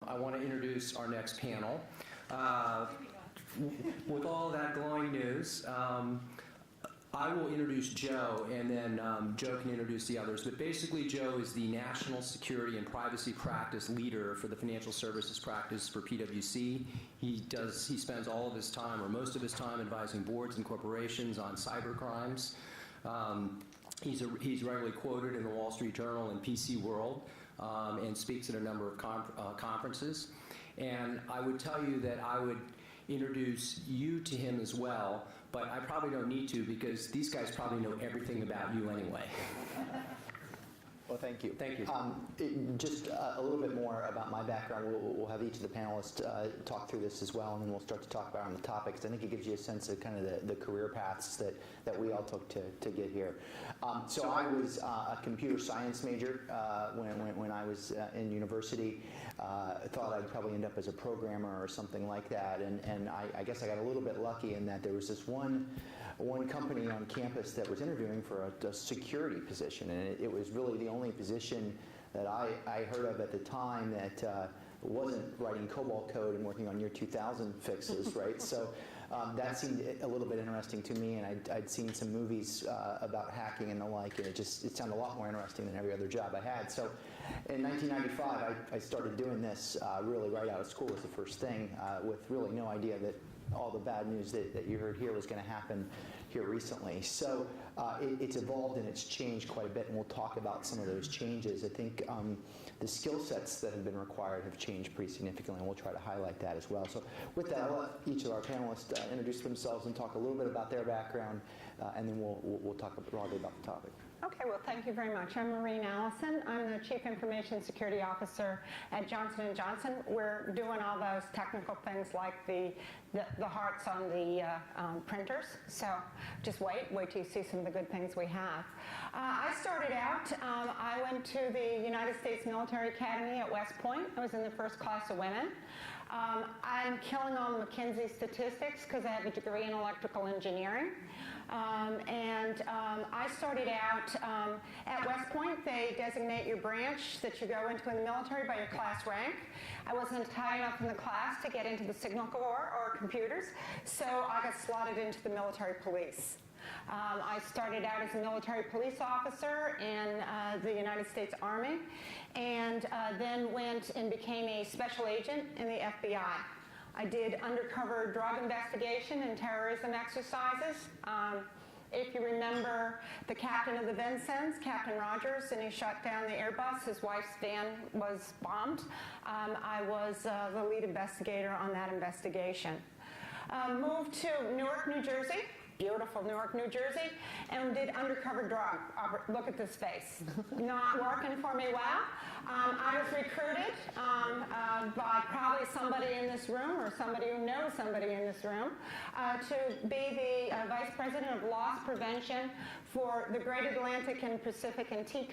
I want to introduce our next panel. With all that glowing news, I will introduce Joe, and then Joe can introduce the others. But basically, Joe is the National Security and Privacy Practice Leader for the Financial Services Practice for PwC. He spends all of his time, or most of his time, advising boards and corporations on cyber crimes. He's regularly quoted in the Wall Street Journal and PC World, and speaks at a number of conferences. And I would tell you that I would introduce you to him as well, but I probably don't need to because these guys probably know everything about you anyway. Well, thank you. Thank you. Just a little bit more about my background. We'll have each of the panelists talk through this as well, and then we'll start to talk about on the topics. I think it gives you a sense of kind of the career paths that we all took to get here. So I was a computer science major when I was in university. I thought I'd probably end up as a programmer or something like that, and I guess I got a little bit lucky in that there was this one company on campus that was interviewing for a security position, and it was really the only position that I heard of at the time that wasn't writing COBOL code and working on year 2000 fixes, right? So that seemed a little bit interesting to me, and I'd seen some movies about hacking and the like, and it sounded a lot more interesting than every other job I had. So in 1995, I started doing this really right out of school as the first thing, with really no idea that all the bad news that you heard here was going to happen here recently. So it's evolved and it's changed quite a bit, and we'll talk about some of those changes. I think the skill sets that have been required have changed pretty significantly, and we'll try to highlight that as well. So with that, I'll let each of our panelists introduce themselves and talk a little bit about their background, and then we'll talk broadly about the topic. Okay, well, thank you very much. I'm Maren Allison. I'm the Chief Information Security Officer at Johnson & Johnson. We're doing all those technical things like the hearts on the printers. So just wait till you see some of the good things we have. I started out, I went to the United States Military Academy at West Point. I was in the first class of women. I'm killing all the McKinsey statistics because I have a degree in electrical engineering. I started out at West Point. They designate your branch that you go into in the military by your class rank. I wasn't high enough in the class to get into the Signal Corps or computers, so I got slotted into the military police. I started out as a military police officer in the United States Army, and then went and became a special agent in the FBI. I did undercover drug investigation and terrorism exercises. If you remember the captain of the Vincennes, Captain Rogers, and he shut down the Airbus, his wife's van was bombed. I was the lead investigator on that investigation. Moved to Newark, New Jersey. Beautiful Newark, New Jersey, and did undercover drug. Look at this face. Not working for me well. I was recruited by probably somebody in this room or somebody who knows somebody in this room to be the Vice President of Loss Prevention for the Great Atlantic and Pacific and Tea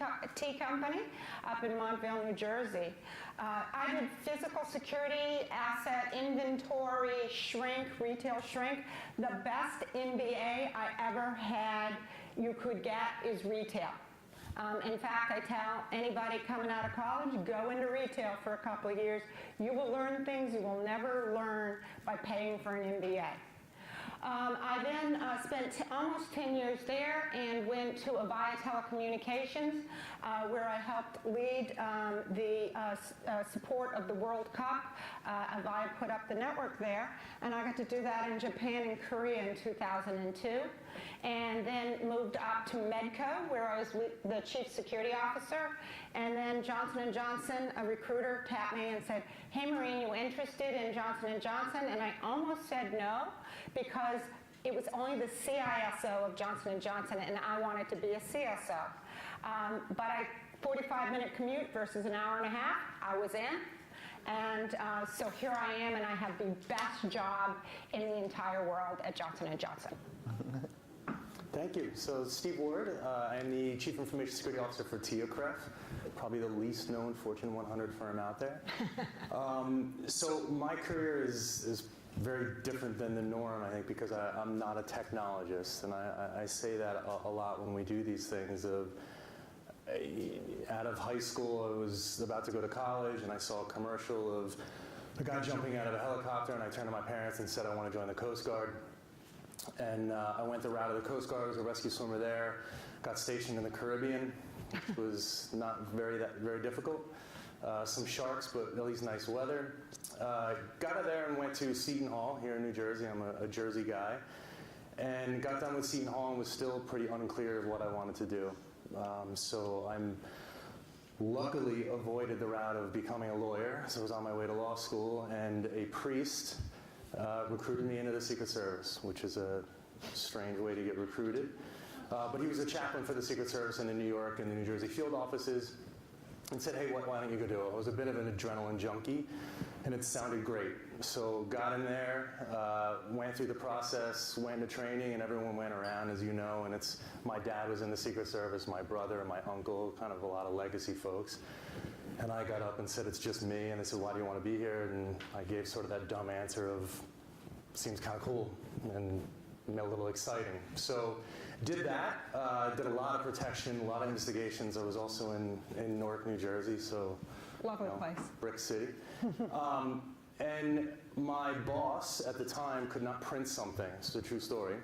Company up in Montville, New Jersey. I did physical security, asset inventory, shrink, retail shrink. The best MBA I ever had you could get is retail. In fact, I tell anybody coming out of college, go into retail for a couple of years. You will learn things you will never learn by paying for an MBA. I then spent almost 10 years there and went to Avaya Telecommunications, where I helped lead the support of the World Cup. Avaya put up the network there, and I got to do that in Japan and Korea in 2002. And then moved up to Medco, where I was the Chief Security Officer. And then Johnson & Johnson, a recruiter, tapped me and said, "Hey, Marene, you interested in Johnson & Johnson?" And I almost said no, because it was only the CISO of Johnson & Johnson, and I wanted to be a CSO. But 45-minute commute versus an hour and a half, I was in. And so here I am, and I have the best job in the entire world at Johnson & Johnson. Thank you. So Steve Ward, I am the Chief Information Security Officer for TIAA-CREF, probably the least known Fortune 100 firm out there. So my career is very different than the norm, I think, because I'm not a technologist, and I say that a lot when we do these things. out of high school, I was about to go to college, and I saw a commercial of a guy jumping out of a helicopter, and I turned to my parents and said I want to join the Coast Guard. And I went the route of the Coast Guard, was a rescue swimmer there, got stationed in the Caribbean, which was not very difficult. Some sharks, but at least nice weather. Got out of there and went to Seton Hall here in New Jersey. I'm a Jersey guy. And got done with Seton Hall and was still pretty unclear of what I wanted to do. So I'm luckily avoided the route of becoming a lawyer. So I was on my way to law school, and a priest recruited me into the Secret Service, which is a strange way to get recruited. But he was a chaplain for the Secret Service in the New York and the New Jersey field offices, and said, hey, why don't you go do it? I was a bit of an adrenaline junkie, and it sounded great. So got in there, went through the process, went into training, and everyone went around, as you know, and my dad was in the Secret Service, my brother, my uncle, kind of a lot of legacy folks. And I got up and said, it's just me, and they said, why do you want to be here? And I gave sort of that dumb answer of, seems kind of cool, and a little exciting. So did that, did a lot of protection, a lot of investigations. I was also in Newark, New Jersey, so Lovely place. Brick City. And my boss at the time could not print something. It's a true story.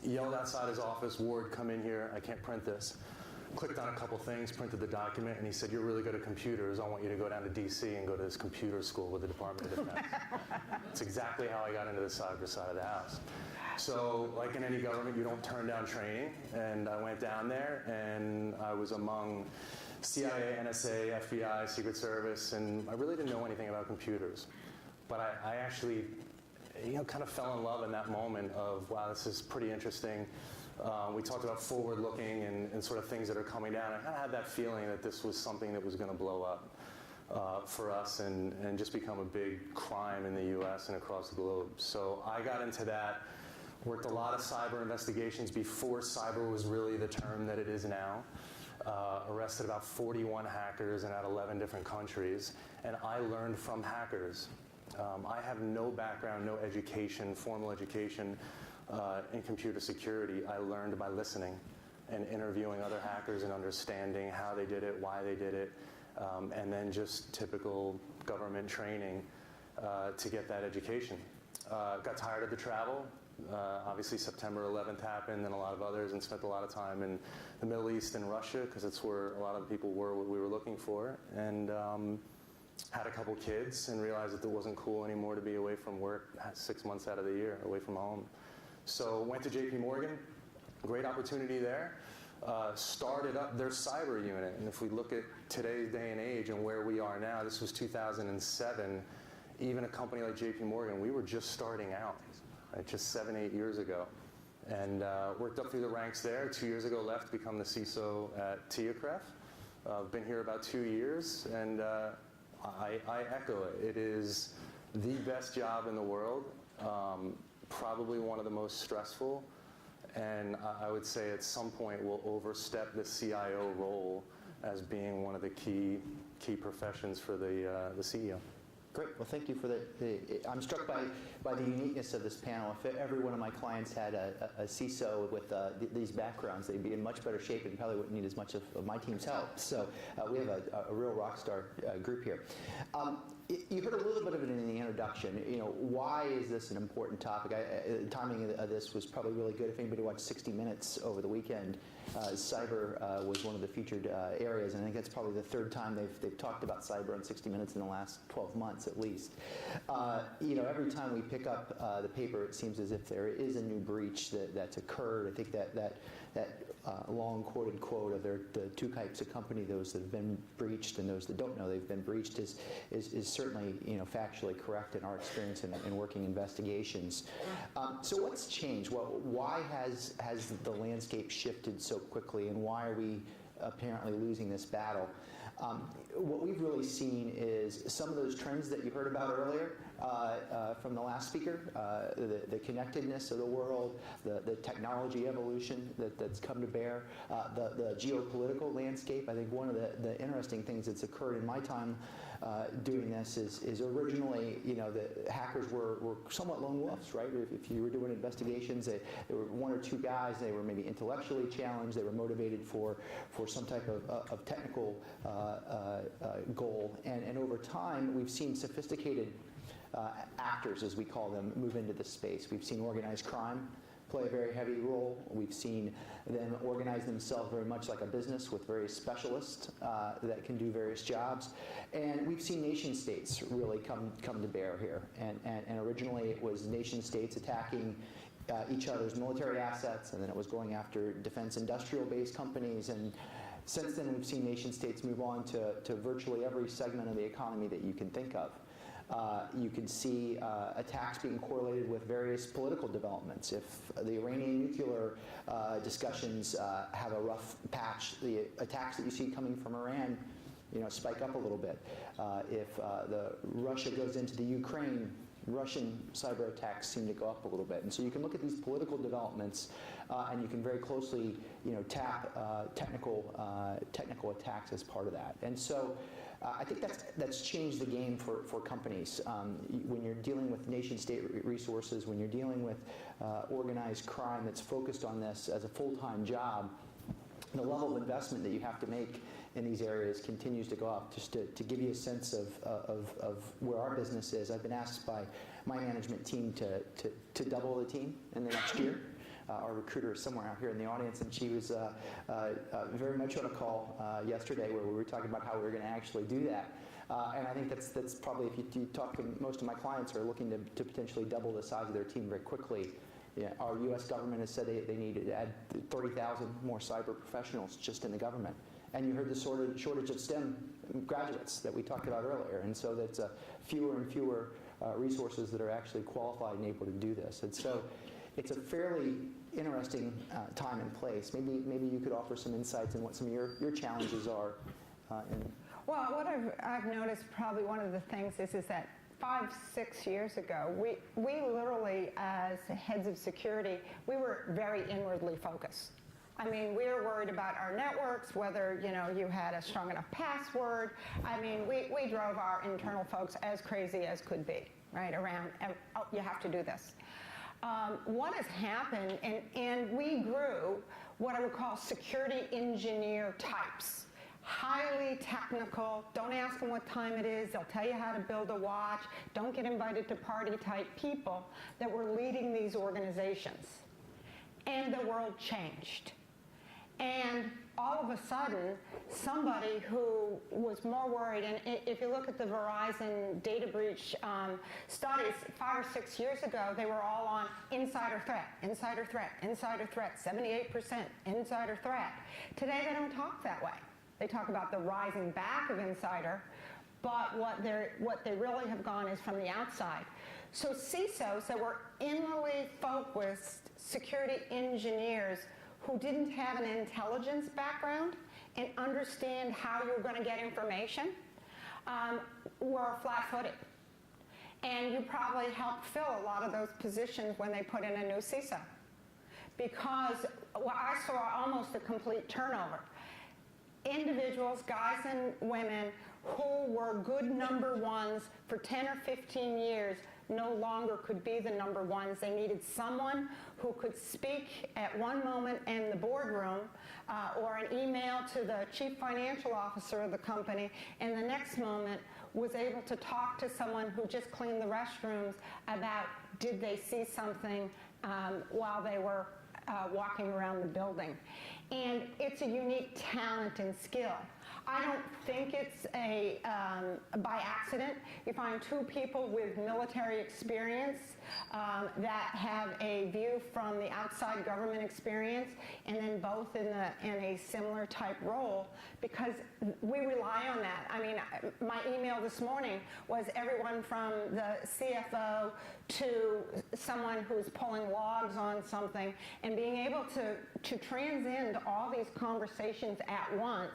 He yelled outside his office, Ward, come in here, I can't print this. Clicked on a couple things, printed the document, and he said, you're really good at computers. I want you to go down to DC and go to this computer school with the Department of Defense. That's exactly how I got into the cyber side of the house. So, like in any government, you don't turn down training. And I went down there, and I was among CIA, NSA, FBI, Secret Service, and I really didn't know anything about computers. But I actually, kind of fell in love in that moment of, wow, this is pretty interesting. We talked about forward-looking and sort of things that are coming down. I kind of had that feeling that this was something that was going to blow up for us and just become a big crime in the U.S. and across the globe. So I got into that, worked a lot of cyber investigations before cyber was really the term that it is now. Arrested about 41 hackers in about 11 different countries, and I learned from hackers. I have no background, no education, formal education in computer security. I learned by listening and interviewing other hackers and understanding how they did it, why they did it, and then just typical government training to get that education. Got tired of the travel. Obviously September 11th happened and a lot of others, and spent a lot of time in the Middle East and Russia because it's where a lot of the people were what we were looking for. And had a couple kids and realized that it wasn't cool anymore to be away from work 6 months out of the year, away from home. So went to JP Morgan, great opportunity there. Started up their cyber unit. And if we look at today's day and age and where we are now, this was 2007, even a company like JP Morgan, we were just starting out, right, just 7, 8 years ago. And worked up through the ranks there. 2 years ago left to become the CISO at TIAA-CREF. I've been here about 2 years, and I echo it. It is the best job in the world, probably one of the most stressful, and I would say at some point we'll overstep the CIO role as being one of the key professions for the CEO. Great. Well, thank you for I'm struck by the uniqueness of this panel. If every one of my clients had a CISO with these backgrounds, they'd be in much better shape and probably wouldn't need as much of my team's help. So we have a real rock star group here. You heard a little bit of it in the introduction. Why is this an important topic? The timing of this was probably really good. If anybody watched 60 Minutes over the weekend, cyber was one of the featured areas, and I think that's probably the third time they've talked about cyber on 60 Minutes in the last 12 months at least. Every time we pick up the paper, it seems as if there is a new breach that's occurred. I think that long quoted quote of the two types of company, those that have been breached and those that don't know they've been breached, is certainly factually correct in our experience in working investigations. So what's changed? Why has the landscape shifted so quickly, and why are we apparently losing this battle? What we've really seen is some of those trends that you heard about earlier from the last speaker, the connectedness of the world, the technology evolution that's come to bear, the geopolitical landscape. I think one of the interesting things that's occurred in my time doing this is originally, the hackers were somewhat lone wolves, right? If you were doing investigations, there were one or two guys, they were maybe intellectually challenged, they were motivated for some type of technical goal. And over time, we've seen sophisticated actors, as we call them, move into the space. We've seen organized crime play a very heavy role. We've seen them organize themselves very much like a business with various specialists that can do various jobs. And we've seen nation states really come to bear here. And originally it was nation states attacking each other's military assets, and then it was going after defense industrial-based companies. And since then we've seen nation states move on to virtually every segment of the economy that you can think of. You can see attacks being correlated with various political developments. If the Iranian nuclear discussions have a rough patch, the attacks that you see coming from Iran, spike up a little bit. If Russia goes into the Ukraine, Russian cyber attacks seem to go up a little bit. And so you can look at these political developments and you can very closely tap technical attacks as part of that. And so I think that's changed the game for companies. When you're dealing with nation-state resources, when you're dealing with organized crime that's focused on this as a full-time job, the level of investment that you have to make in these areas continues to go up. Just to give you a sense of where our business is, I've been asked by my management team to double the team in the next year. Our recruiter is somewhere out here in the audience, and she was very much on a call yesterday where we were talking about how we were going to actually do that. And I think that's probably, if you talk to most of my clients, are looking to potentially double the size of their team very quickly. Our U.S. government has said they need to add 30,000 more cyber professionals just in the government. And you heard the shortage of STEM graduates that we talked about earlier. And so that's fewer and fewer resources that are actually qualified and able to do this. And so it's a fairly interesting time and place. Maybe you could offer some insights on what some of your challenges are. Well, what I've noticed, probably one of the things is that 5-6 years ago, we literally, as heads of security, we were very inwardly focused. I mean, we were worried about our networks, whether you had a strong enough password. I mean, we drove our internal folks as crazy as could be, right? Around, oh, you have to do this. What has happened, and we grew what I would call security engineer types. Highly technical, don't ask them what time it is, they'll tell you how to build a watch, don't get invited to party type people that were leading these organizations. And the world changed. And all of a sudden, somebody who was more worried, and if you look at the Verizon data breach studies 5 or 6 years ago, they were all on insider threat, insider threat, insider threat, 78% insider threat. Today they don't talk that way. They talk about the rising back of insider, but what they really have gone is from the outside. So CISOs that were inwardly focused security engineers who didn't have an intelligence background and understand how you were going to get information were flat-footed. And you probably helped fill a lot of those positions when they put in a new CISO. Because I saw almost a complete turnover. Individuals, guys and women, who were good number ones for 10 or 15 years no longer could be the number ones. They needed someone who could speak at one moment in the boardroom or an email to the chief financial officer of the company, and the next moment was able to talk to someone who just cleaned the restrooms about did they see something while they were walking around the building. And it's a unique talent and skill. I don't think it's by accident. You find two people with military experience that have a view from the outside government experience, and then both in a similar type role, because we rely on that. I mean, my email this morning was everyone from the CFO to someone who's pulling logs on something, and being able to transcend all these conversations at once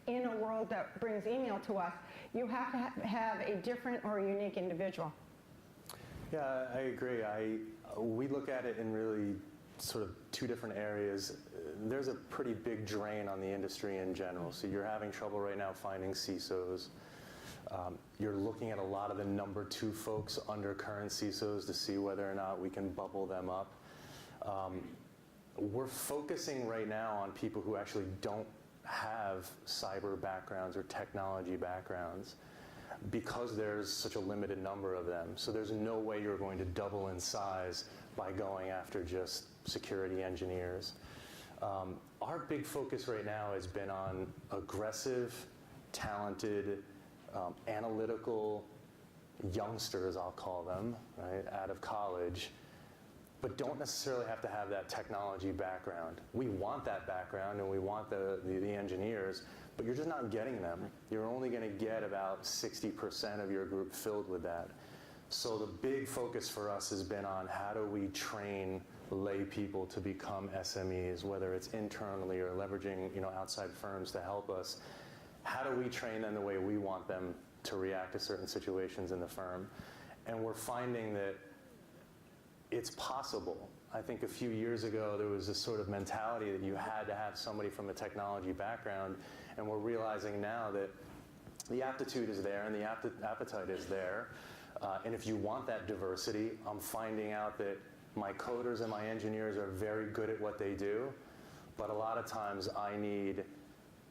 in a world that brings email to us. You have to have a different or unique individual. Yeah, I agree. We look at it in really sort of two different areas. There's a pretty big drain on the industry in general. So you're having trouble right now finding CISOs. You're looking at a lot of the number 2 folks under current CISOs to see whether or not we can bubble them up. We're focusing right now on people who actually don't have cyber backgrounds or technology backgrounds because there's such a limited number of them. So there's no way you're going to double in size by going after just security engineers. Our big focus right now has been on aggressive, talented, analytical youngsters, I'll call them, right, out of college, but don't necessarily have to have that technology background. We want that background and we want the engineers, but you're just not getting them. You're only going to get about 60% of your group filled with that. So the big focus for us has been on how do we train lay people to become SMEs, whether it's internally or leveraging outside firms to help us. How do we train them the way we want them to react to certain situations in the firm? And we're finding that it's possible. I think a few years ago there was this sort of mentality that you had to have somebody from a technology background, and we're realizing now that the aptitude is there and the appetite is there. And if you want that diversity, I'm finding out that my coders and my engineers are very good at what they do, but a lot of times I need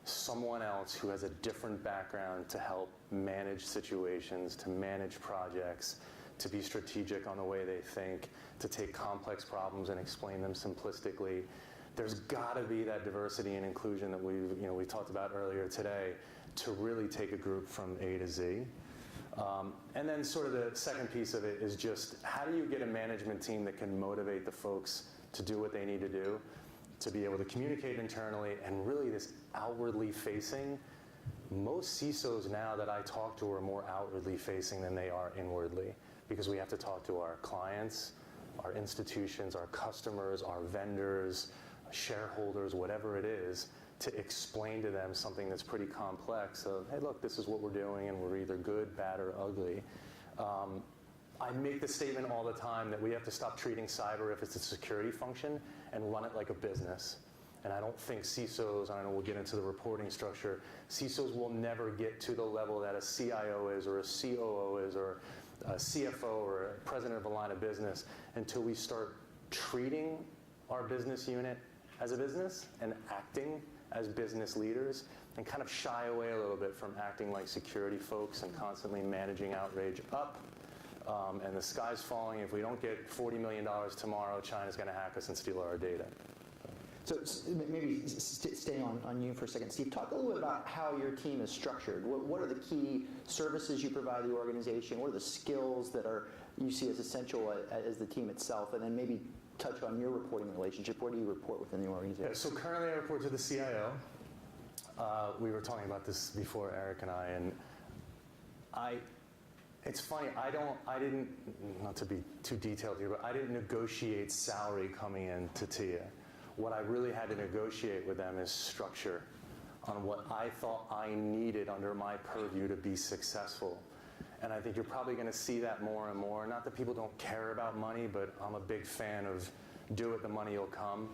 someone else who has a different background to help manage situations, to manage projects, to be strategic on the way they think, to take complex problems and explain them simplistically. There's got to be that diversity and inclusion that we talked about earlier today to really take a group from A to Z. And then sort of the second piece of it is just how do you get a management team that can motivate the folks to do what they need to do, to be able to communicate internally, and really this outwardly facing. Most CISOs now that I talk to are more outwardly facing than they are inwardly, because we have to talk to our clients, our institutions, our customers, our vendors, shareholders, whatever it is, to explain to them something that's pretty complex of, hey, look, this is what we're doing, and we're either good, bad, or ugly. I make the statement all the time that we have to stop treating cyber if it's a security function and run it like a business. And I don't think CISOs, I know we'll get into the reporting structure, CISOs will never get to the level that a CIO is, or a COO is, or a CFO, or a president of a line of business until we start treating our business unit as a business and acting as business leaders, and kind of shy away a little bit from acting like security folks and constantly managing outrage up. And the sky's falling. If we don't get $40 million tomorrow, China's going to hack us and steal our data. So maybe staying on you for a second, Steve, talk a little bit about how your team is structured. What are the key services you provide the organization? What are the skills that you see as essential as the team itself? And then maybe touch on your reporting relationship. Where do you report within the organization? Yeah, so currently I report to the CIO. We were talking about this before, Eric and I, it's funny, I didn't, not to be too detailed here, but I didn't negotiate salary coming into TIA. What I really had to negotiate with them is structure on what I thought I needed under my purview to be successful. And I think you're probably going to see that more and more. Not that people don't care about money, but I'm a big fan of do it, the money will come.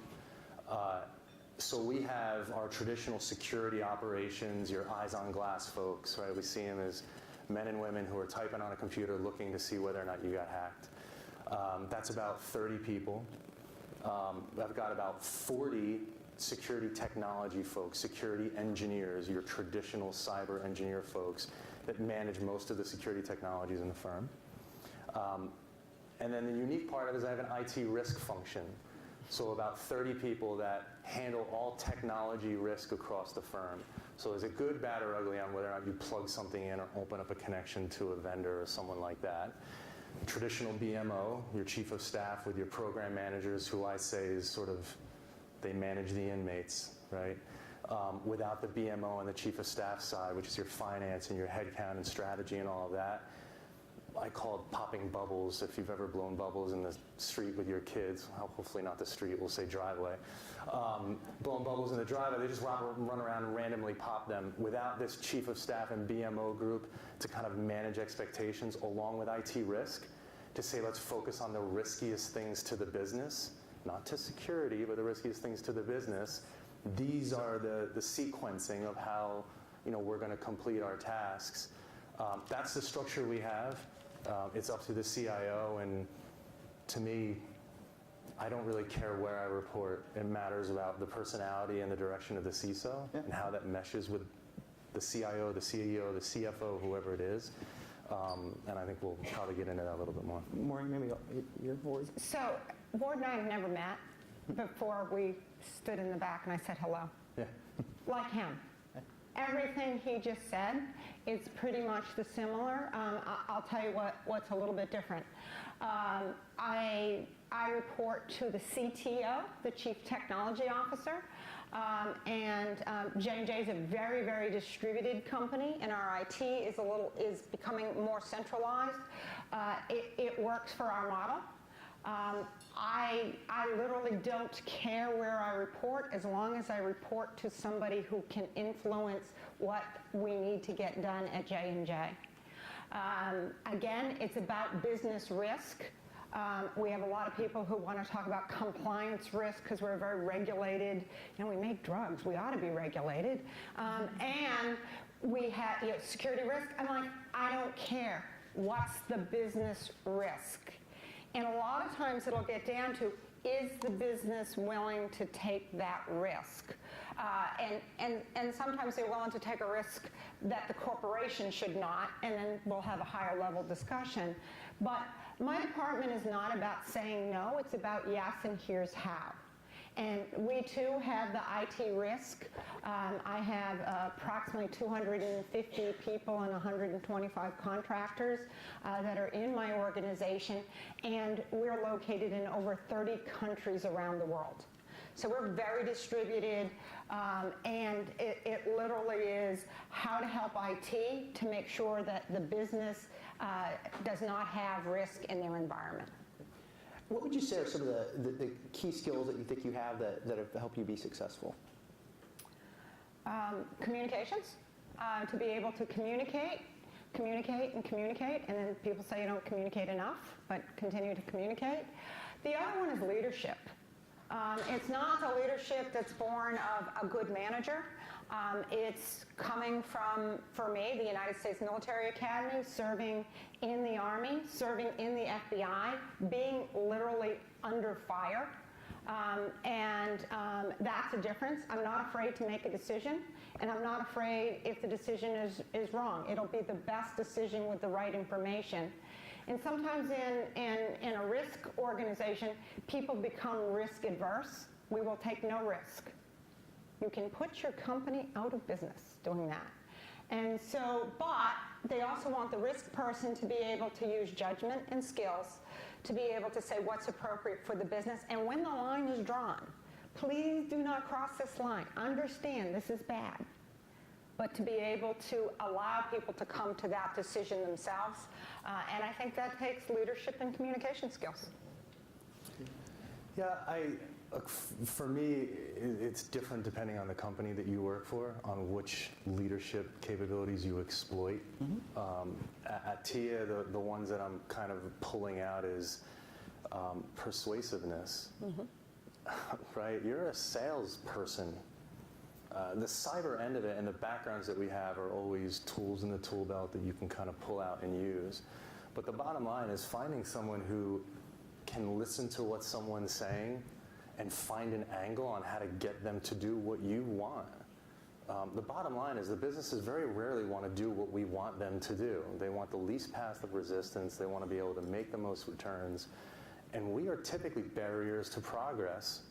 So we have our traditional security operations, your eyes on glass folks, right? We see them as men and women who are typing on a computer looking to see whether or not you got hacked. That's about 30 people. I've got about 40 security technology folks, security engineers, your traditional cyber engineer folks that manage most of the security technologies in the firm. And then the unique part of it is I have an IT risk function. So about 30 people that handle all technology risk across the firm. So is it good, bad, or ugly on whether or not you plug something in or open up a connection to a vendor or someone like that. Traditional BMO, your chief of staff with your program managers, who I say is sort of, they manage the inmates, right? Without the BMO and the chief of staff side, which is your finance and your headcount and strategy and all of that, I call it popping bubbles. If you've ever blown bubbles in the street with your kids, hopefully not the street, we'll say driveway. Blowing bubbles in the driveway, they just run around and randomly pop them without this chief of staff and BMO group to kind of manage expectations along with IT risk to say let's focus on the riskiest things to the business, not to security, but the riskiest things to the business. These are the sequencing of how we're going to complete our tasks. That's the structure we have. It's up to the CIO, and to me, I don't really care where I report. It matters about the personality and the direction of the CISO and how that meshes with the CIO, the CEO, the CFO, whoever it is. And I think we'll probably get into that a little bit more. Maureen, maybe your board? So, Ward and I have never met before we stood in the back and I said hello. Yeah. Like him. Everything he just said is pretty much the similar. I'll tell you what's a little bit different. I report to the CTO, the Chief Technology Officer, and J&J is a very, very distributed company, and our IT is becoming more centralized. It works for our model. I literally don't care where I report as long as I report to somebody who can influence what we need to get done at J&J. Again, it's about business risk. We have a lot of people who want to talk about compliance risk because we're very regulated. You know, we make drugs. We ought to be regulated. And we have security risk. I'm like, I don't care. What's the business risk? And a lot of times it'll get down to, is the business willing to take that risk? And sometimes they're willing to take a risk that the corporation should not, and then we'll have a higher level discussion. But my department is not about saying no, it's about yes, and here's how. And we too have the IT risk. I have approximately 250 people and 125 contractors that are in my organization, and we're located in over 30 countries around the world. So we're very distributed, and it literally is how to help IT to make sure that the business does not have risk in their environment. What would you say are some of the key skills that you think you have that have helped you be successful? Communications, to be able to communicate, and then people say you don't communicate enough, but continue to communicate. The other one is leadership. It's not the leadership that's born of a good manager. It's coming from, for me, the United States Military Academy, serving in the Army, serving in the FBI, being literally under fire. That's a difference. I'm not afraid to make a decision, and I'm not afraid if the decision is wrong. It'll be the best decision with the right information. And sometimes in a risk organization, people become risk adverse. We will take no risk. You can put your company out of business doing that. And so, but they also want the risk person to be able to use judgment and skills to be able to say what's appropriate for the business. And when the line is drawn, please do not cross this line. Understand this is bad. But to be able to allow people to come to that decision themselves. And I think that takes leadership and communication skills. Yeah, for me, it's different depending on the company that you work for, on which leadership capabilities you exploit. At TIA, the ones that I'm kind of pulling out is persuasiveness, right? You're a salesperson. The cyber end of it and the backgrounds that we have are always tools in the tool belt that you can kind of pull out and use. But the bottom line is finding someone who can listen to what someone's saying and find an angle on how to get them to do what you want. The bottom line is the businesses very rarely want to do what we want them to do. They want the least path of resistance. They want to be able to make the most returns. And we are typically barriers to progress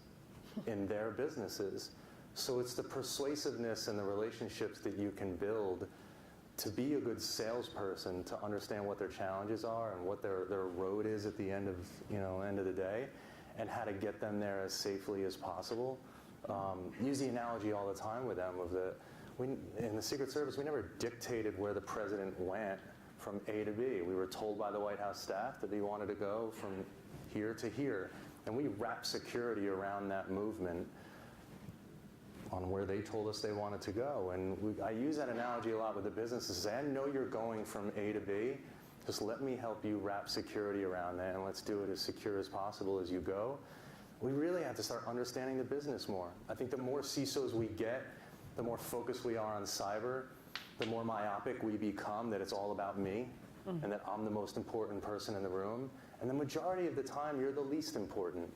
in their businesses. So it's the persuasiveness and the relationships that you can build to be a good salesperson, to understand what their challenges are and what their road is at the end of the day, and how to get them there as safely as possible. Use the analogy all the time with them in the Secret Service, we never dictated where the president went from A to B. We were told by the White House staff that he wanted to go from here to here, and we wrapped security around that movement on where they told us they wanted to go. And I use that analogy a lot with the businesses. I know you're going from A to B. Just let me help you wrap security around that, and let's do it as secure as possible as you go. We really have to start understanding the business more. I think the more CISOs we get, the more focused we are on cyber, the more myopic we become, that it's all about me, and that I'm the most important person in the room. And the majority of the time, you're the least important.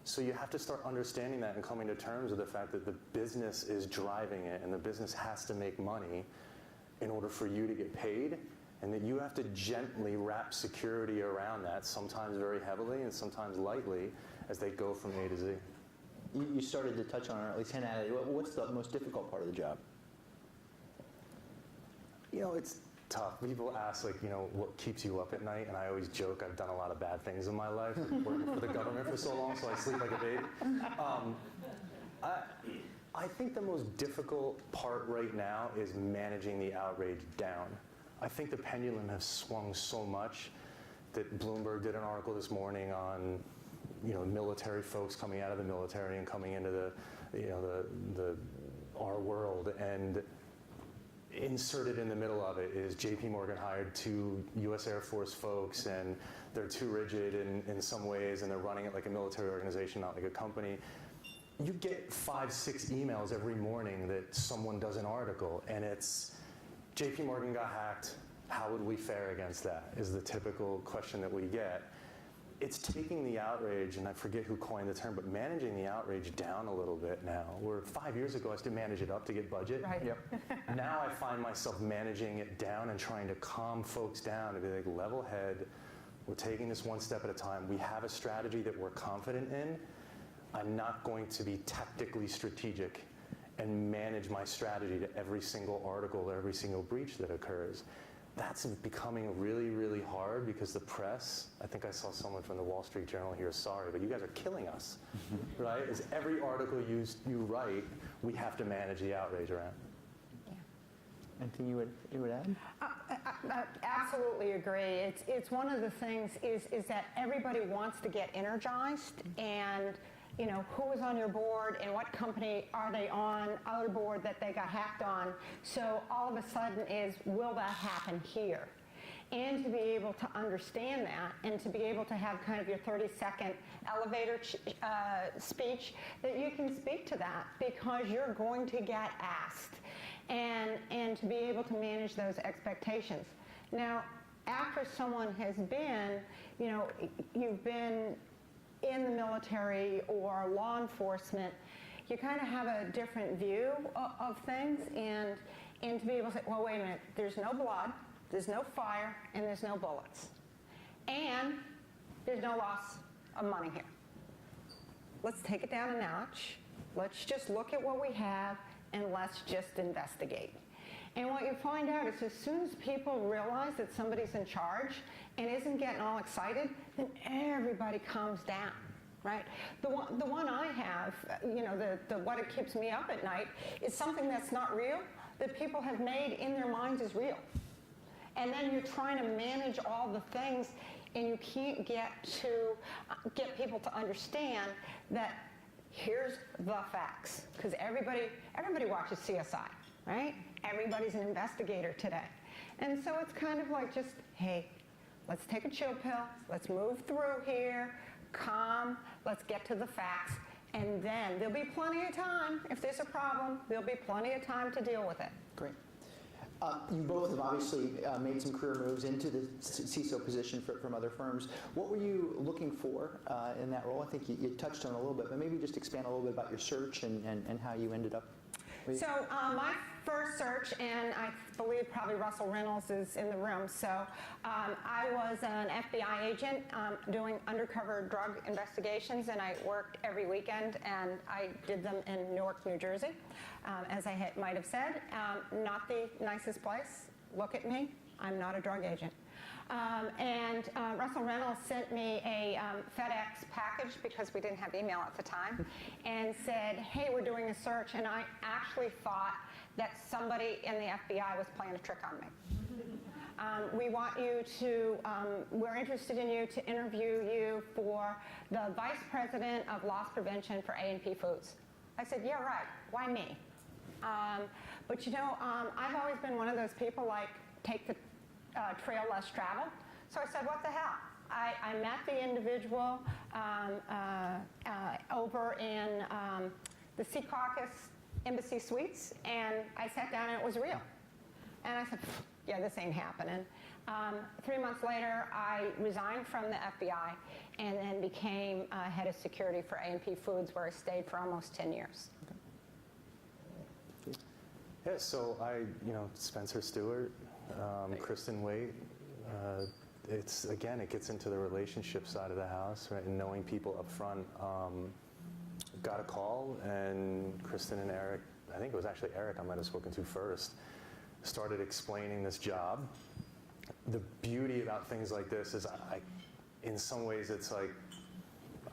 So you have to start understanding that and coming to terms with the fact that the business is driving it, and the business has to make money in order for you to get paid, and that you have to gently wrap security around that, sometimes very heavily and sometimes lightly, as they go from A to Z. You started to touch on it, or at least hint at it. What's the most difficult part of the job? You know, it's tough. People ask, like, you know, what keeps you up at night? And I always joke, I've done a lot of bad things in my life, working for the government for so long, so I sleep like a baby. I think the most difficult part right now is managing the outrage down. I think the pendulum has swung so much that Bloomberg did an article this morning on, you know, military folks coming out of the military and coming into the, you know, our world, and inserted in the middle of it is JP Morgan hired 2 US Air Force folks, and they're too rigid in some ways, and they're running it like a military organization, not like a company. You get 5, 6 emails every morning that someone does an article, and it's, JP Morgan got hacked, how would we fare against that, is the typical question that we get. It's taking the outrage, and I forget who coined the term, but managing the outrage down a little bit now. Where 5 years ago, I used to manage it up to get budget. Right. Yep. Now I find myself managing it down and trying to calm folks down and be like, level head, we're taking this one step at a time. We have a strategy that we're confident in. I'm not going to be tactically strategic and manage my strategy to every single article or every single breach that occurs. That's becoming really, really hard because the press, I think I saw someone from the Wall Street Journal here, sorry, but you guys are killing us, right? Is every article you write, we have to manage the outrage around. Anything you would add? I absolutely agree. It's one of the things is that everybody wants to get energized, and you know, who is on your board and what company are they on other board that they got hacked on. So all of a sudden is, will that happen here? And to be able to understand that, and to be able to have kind of your 30-second elevator speech, that you can speak to that because you're going to get asked, and to be able to manage those expectations. Now, after someone has been, you know, you've been in the military or law enforcement, you kind of have a different view of things, and to be able to say, well, wait a minute, there's no blood, there's no fire, and there's no bullets. And there's no loss of money here. Let's take it down a notch. Let's just look at what we have, and let's just investigate. And what you find out is as soon as people realize that somebody's in charge and isn't getting all excited, then everybody calms down, right? The one I have, you know, the what it keeps me up at night is something that's not real, that people have made in their minds is real. And then you're trying to manage all the things, and you can't get people to understand that here's the facts. Because everybody watches CSI, right? Everybody's an investigator today. And so it's kind of like just, hey, let's take a chill pill, let's move through here, calm, let's get to the facts, and then there'll be plenty of time. If there's a problem, there'll be plenty of time to deal with it. Great. You both have obviously made some career moves into the CISO position from other firms. What were you looking for in that role? I think you touched on it a little bit, but maybe just expand a little bit about your search and how you ended up. So my first search, and I believe probably Russell Reynolds is in the room, so I was an FBI agent doing undercover drug investigations, and I worked every weekend, and I did them in Newark, New Jersey. As I might have said, not the nicest place. Look at me, I'm not a drug agent. Russell Reynolds sent me a FedEx package because we didn't have email at the time, and said, hey, we're doing a search, and I actually thought that somebody in the FBI was playing a trick on me. We want you to, we're interested in you to interview you for the Vice President of Loss Prevention for A&P Foods. I said, yeah, right, why me? But you know, I've always been one of those people like, take the trail less traveled. So I said, what the hell? I met the individual over in the Sea Caucus Embassy Suites, and I sat down and it was real. And I said, yeah, this ain't happening. 3 months later, I resigned from the FBI and then became head of security for A&P Foods, where I stayed for almost 10 years. Yeah, so Spencer Stewart, Kristen Waite, it gets into the relationship side of the house, right, and knowing people up front. Got a call, and Kristen and Eric, I think it was actually Eric I might have spoken to first, started explaining this job. The beauty about things like this is in some ways it's like,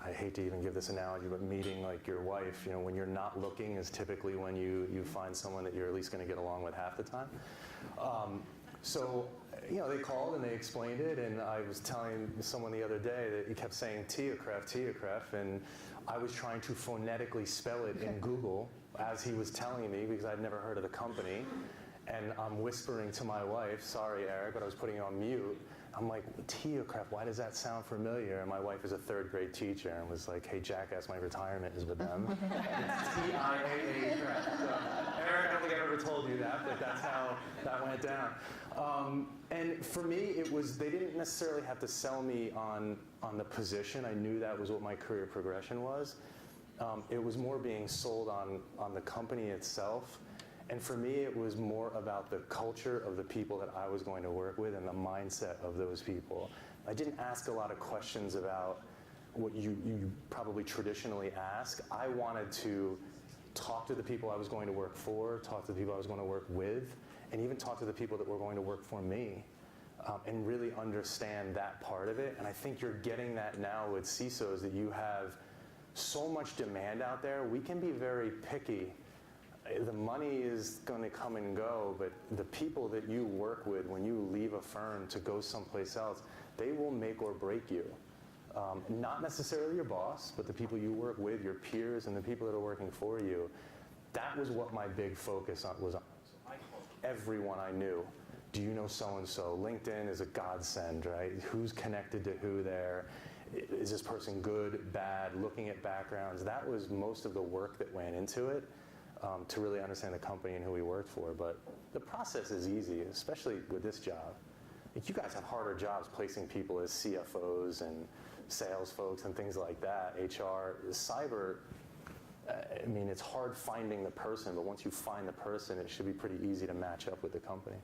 I hate to even give this analogy, but meeting like your wife, when you're not looking is typically when you find someone that you're at least going to get along with half the time. So they called and they explained it, and I was telling someone the other day that he kept saying TIAA-CREF, and I was trying to phonetically spell it in Google as he was telling me because I'd never heard of the company. And I'm whispering to my wife, sorry, Eric, but I was putting it on mute. I'm like, TIAA-CREF, why does that sound familiar? And my wife is a third-grade teacher and was like, hey, jackass, my retirement is with them. It's TIAA-CREF. So, Eric, I don't think I've ever told you that, but that's how that went down. And for me, they didn't necessarily have to sell me on the position. I knew that was what my career progression was. It was more being sold on the company itself. And for me, it was more about the culture of the people that I was going to work with and the mindset of those people. I didn't ask a lot of questions about what you probably traditionally ask. I wanted to talk to the people I was going to work for, talk to the people I was going to work with, and even talk to the people that were going to work for me, and really understand that part of it. And I think you're getting that now with CISOs, that you have so much demand out there. We can be very picky. The money is going to come and go, but the people that you work with when you leave a firm to go someplace else, they will make or break you. Not necessarily your boss, but the people you work with, your peers, and the people that are working for you. That was what my big focus was on. So I called everyone I knew. Do you know so-and-so? LinkedIn is a godsend, right? Who's connected to who there? Is this person good, bad? Looking at backgrounds. That was most of the work that went into it. To really understand the company and who we worked for. But the process is easy, especially with this job. You guys have harder jobs placing people as CFOs and sales folks and things like that, HR. Cyber, it's hard finding the person, but once you find the person, it should be pretty easy to match up with the company.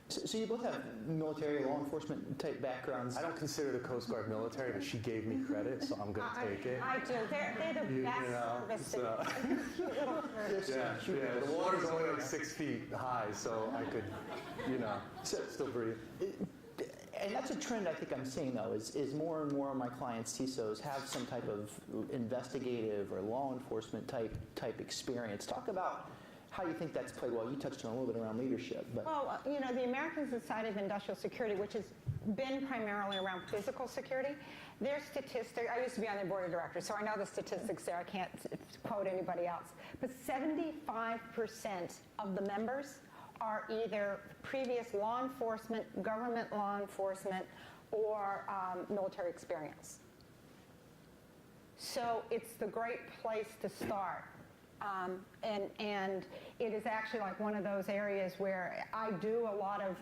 So you both have military, law enforcement type backgrounds. I don't consider the Coast Guard military, but she gave me credit, so I'm going to take it. I do. They're the best service. Cute little birds. Yeah. The water's only like 6 feet high, so I could, still breathe. And that's a trend I think I'm seeing, though, is more and more of my clients, CISOs, have some type of investigative or law enforcement type experience. Talk about how you think that's played well. You touched on a little bit around leadership. But. Well, the American Society of Industrial Security, which has been primarily around physical security, their statistics, I used to be on their board of directors, so I know the statistics there. I can't quote anybody else. But 75% of the members are either previous law enforcement, government law enforcement, or military experience. So it's the great place to start. And it is actually like one of those areas where I do a lot of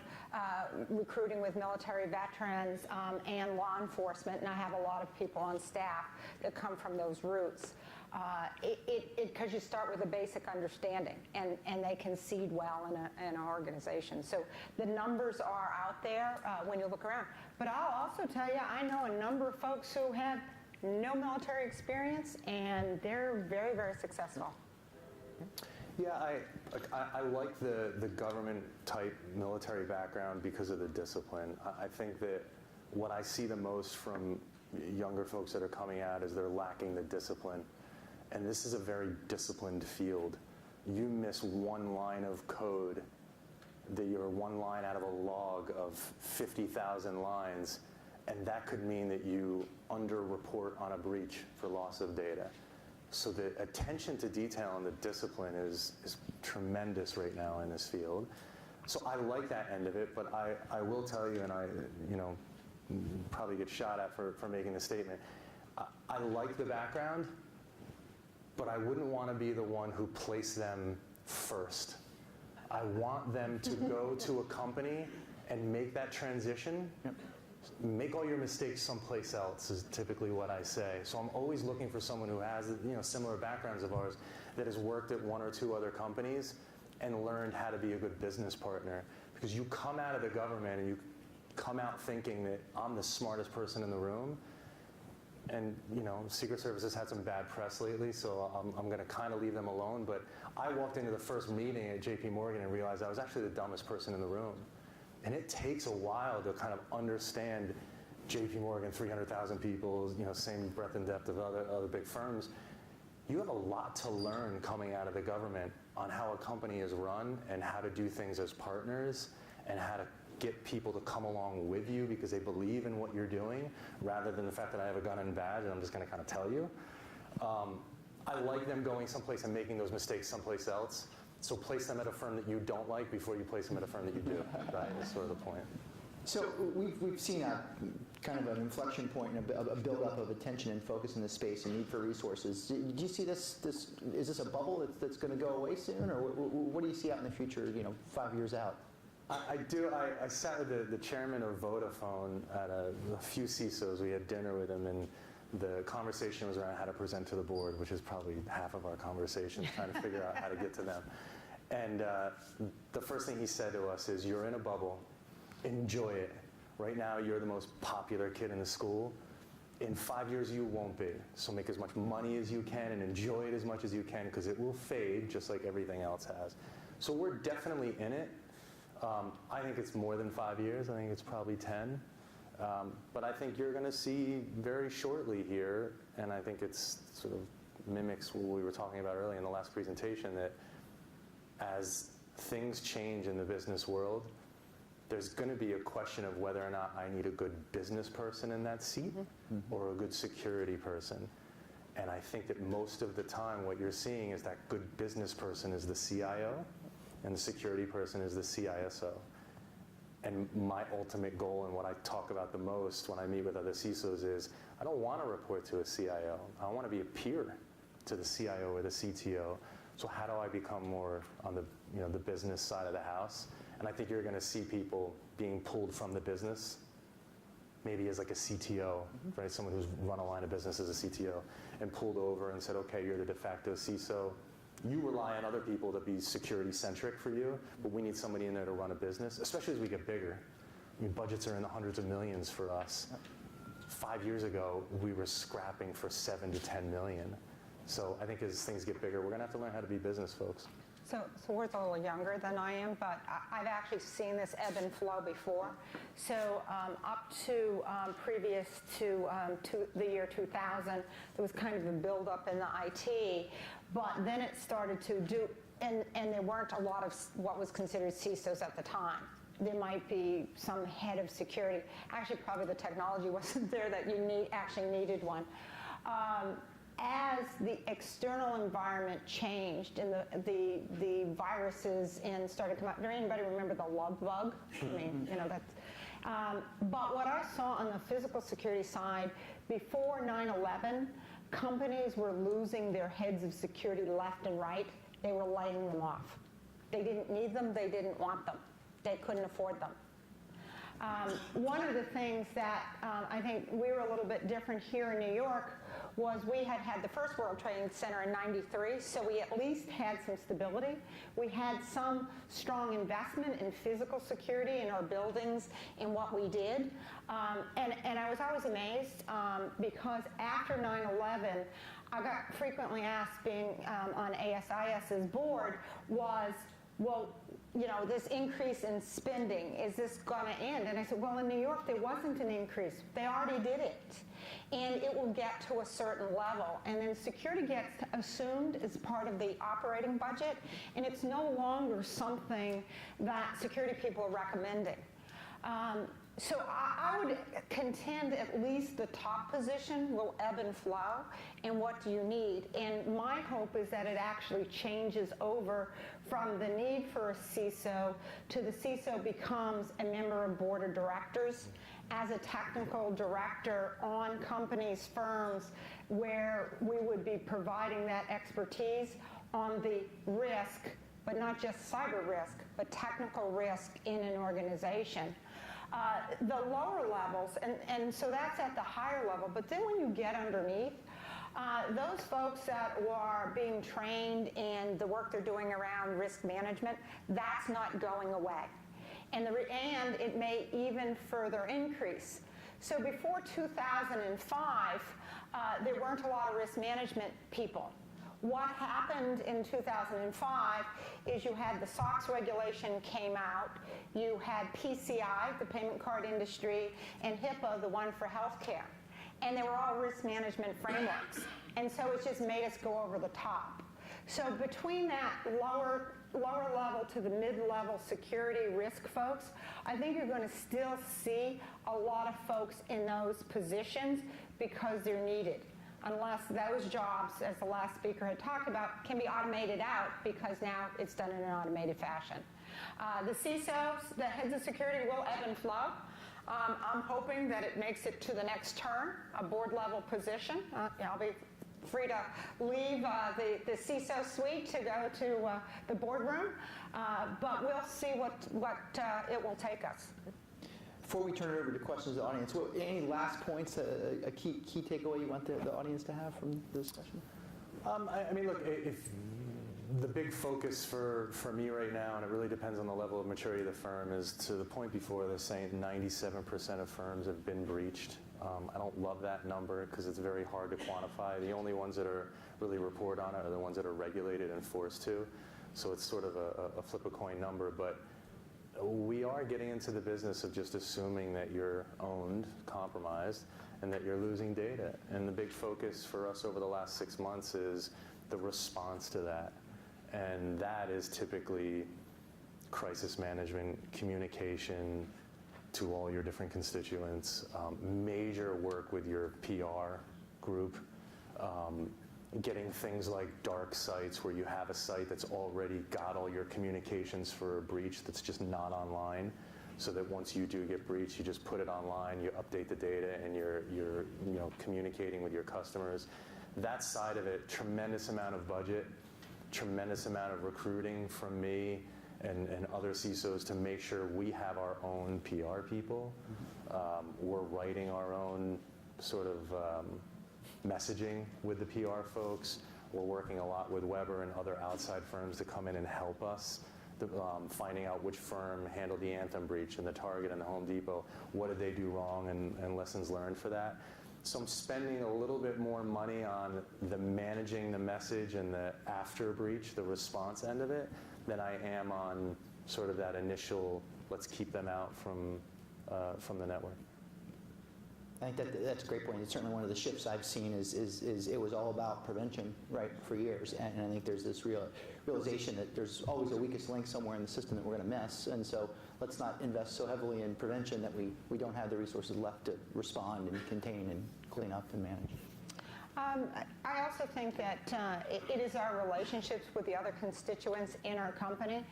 recruiting with military veterans and law enforcement, and I have a lot of people on staff that come from those roots. Because you start with a basic understanding, and they can seed well in an organization. So the numbers are out there when you look around. But I'll also tell you, I know a number of folks who have no military experience, and they're very, very successful. Yeah, I like the government type military background because of the discipline. I think that what I see the most from younger folks that are coming out is they're lacking the discipline. And this is a very disciplined field. You miss one line of code, that you're one line out of a log of 50,000 lines, and that could mean that you underreport on a breach for loss of data. So the attention to detail and the discipline is tremendous right now in this field. So I like that end of it, but I will tell you, and I probably get shot at for making the statement, I like the background, but I wouldn't want to be the one who placed them first. I want them to go to a company and make that transition. Yep. Make all your mistakes someplace else is typically what I say. So I'm always looking for someone who has, similar backgrounds of ours, that has worked at one or two other companies and learned how to be a good business partner. Because you come out of the government and you come out thinking that I'm the smartest person in the room. And, Secret Service has had some bad press lately, so I'm going to kind of leave them alone. But I walked into the first meeting at JP Morgan and realized I was actually the dumbest person in the room. And it takes a while to kind of understand JP Morgan, 300,000 people, same breadth and depth of other big firms. You have a lot to learn coming out of the government on how a company is run and how to do things as partners and how to get people to come along with you because they believe in what you're doing rather than the fact that I have a gun and badge and I'm just going to kind of tell you. I like them going someplace and making those mistakes someplace else. So place them at a firm that you don't like before you place them at a firm that you do. Right? That's sort of the point. So we've seen a kind of an inflection point and a buildup of attention and focus in this space and need for resources. Do you see this? Is this a bubble that's going to go away soon, or what do you see out in the future? 5 years out. I do. I sat with the chairman of Vodafone at a few CISOs. We had dinner with him, and the conversation was around how to present to the board, which is probably half of our conversation, trying to figure out how to get to them. And the first thing he said to us is, you're in a bubble. Enjoy it. Right now, you're the most popular kid in the school. In 5 years, you won't be. So make as much money as you can and enjoy it as much as you can because it will fade just like everything else has. So we're definitely in it. I think it's more than 5 years. I think it's probably 10. But I think you're going to see very shortly here, and I think it's sort of mimics what we were talking about earlier in the last presentation, that as things change in the business world, there's going to be a question of whether or not I need a good business person in that seat or a good security person. And I think that most of the time what you're seeing is that good business person is the CIO and the security person is the CISO. And my ultimate goal and what I talk about the most when I meet with other CISOs is I don't want to report to a CIO. I want to be a peer to the CIO or the CTO. So how do I become more on the business side of the house? And I think you're going to see people being pulled from the business, maybe as like a CTO, right? Someone who's run a line of business as a CTO, and pulled over and said, okay, you're the de facto CISO. You rely on other people to be security-centric for you, but we need somebody in there to run a business, especially as we get bigger. I mean, budgets are in the hundreds of millions for us. 5 years ago, we were scrapping for 7 to 10 million. So I think as things get bigger, we're going to have to learn how to be business folks. So Ward's a little younger than I am, but I've actually seen this ebb and flow before. So up to previous to the year 2000, there was kind of a buildup in the IT, but then it started to do, and there weren't a lot of what was considered CISOs at the time. There might be some head of security. Actually, probably the technology wasn't there that you actually needed one. As the external environment changed and the viruses started to come out, does anybody remember the love bug? I mean, that's. But what I saw on the physical security side, before 9/11, companies were losing their heads of security left and right. They were laying them off. They didn't need them. They didn't want them. They couldn't afford them. One of the things that I think we were a little bit different here in New York was we had the first World Trade Center in '93, so we at least had some stability. We had some strong investment in physical security in our buildings in what we did. And I was always amazed because after 9/11, I got frequently asked, being on ASIS's board, was, well, this increase in spending, is this going to end? And I said, well, in New York, there wasn't an increase. They already did it. And it will get to a certain level. And then security gets assumed as part of the operating budget, and it's no longer something that security people are recommending. So I would contend at least the top position will ebb and flow, and what do you need? And my hope is that it actually changes over from the need for a CISO to the CISO becomes a member of board of directors as a technical director on companies, firms, where we would be providing that expertise on the risk but not just cyber risk, but technical risk in an organization. The lower levels, and so that's at the higher level, but then when you get underneath, those folks that are being trained in the work they're doing around risk management, that's not going away. And it may even further increase. So before 2005, there weren't a lot of risk management people. What happened in 2005 is you had the SOX regulation came out, you had PCI, the payment card industry, and HIPAA, the one for healthcare. And they were all risk management frameworks. And so it just made us go over the top. So between that lower level to the mid-level security risk folks, I think you're going to still see a lot of folks in those positions because they're needed. Unless those jobs, as the last speaker had talked about, can be automated out because now it's done in an automated fashion. The CISOs, the heads of security, will ebb and flow. I'm hoping that it makes it to the next term, a board-level position. I'll be free to leave the CISO suite to go to the boardroom, but we'll see what it will take us. Before we turn it over to questions of the audience, any last points, a key takeaway you want the audience to have from the discussion? I mean, look, if the big focus for me right now, and it really depends on the level of maturity of the firm, is to the point before they're saying 97% of firms have been breached. I don't love that number because it's very hard to quantify. The only ones that are really report on it are the ones that are regulated and forced to. So it's sort of a flip a coin number, but we are getting into the business of just assuming that you're owned, compromised, and that you're losing data. And the big focus for us over the last 6 months is the response to that. And that is typically crisis management, communication to all your different constituents, major work with your PR group, getting things like dark sites where you have a site that's already got all your communications for a breach that's just not online, so that once you do get breached, you just put it online, you update the data, and you're communicating with your customers. That side of it, tremendous amount of budget, tremendous amount of recruiting from me and other CISOs to make sure we have our own PR people. We're writing our own sort of messaging with the PR folks. We're working a lot with Weber and other outside firms to come in and help us, finding out which firm handled the Anthem breach and the Target and the Home Depot. What did they do wrong and lessons learned for that. So I'm spending a little bit more money on the managing the message and the after breach, the response end of it, than I am on sort of that initial, let's keep them out from the network. I think that's a great point. It's certainly one of the shifts I've seen is it was all about prevention, right, for years. And I think there's this realization that there's always a weakest link somewhere in the system that we're going to miss. And so let's not invest so heavily in prevention that we don't have the resources left to respond and contain and clean up and manage. I also think that it is our relationships with the other constituents in our company.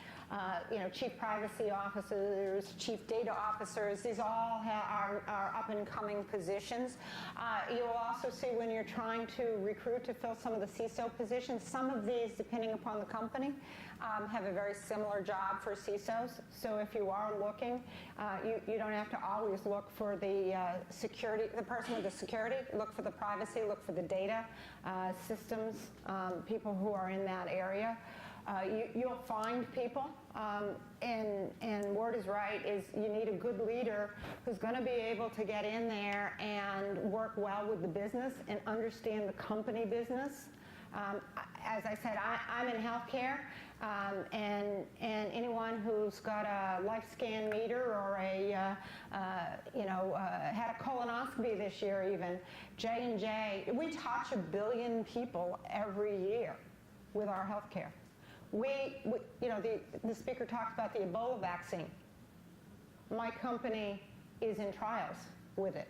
Chief privacy officers, chief data officers, these all are up-and-coming positions. You'll also see when you're trying to recruit to fill some of the CISO positions, some of these, depending upon the company, have a very similar job for CISOs. So if you are looking, you don't have to always look for the security, the person with the security. Look for the privacy, look for the data systems, people who are in that area. You'll find people, and word is right, is you need a good leader who's going to be able to get in there and work well with the business and understand the company business. As I said, I'm in healthcare, and anyone who's got a life scan meter or had a colonoscopy this year even, J&J, we touch 1 billion people every year with our healthcare. The speaker talked about the Ebola vaccine. My company is in trials with it.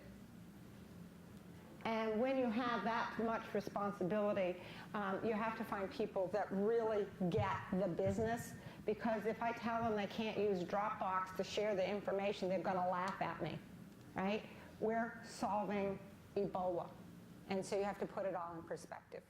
And when you have that much responsibility, you have to find people that really get the business, because if I tell them they can't use Dropbox to share the information, they're going to laugh at me, right? We're solving Ebola. And so you have to put it all in perspective.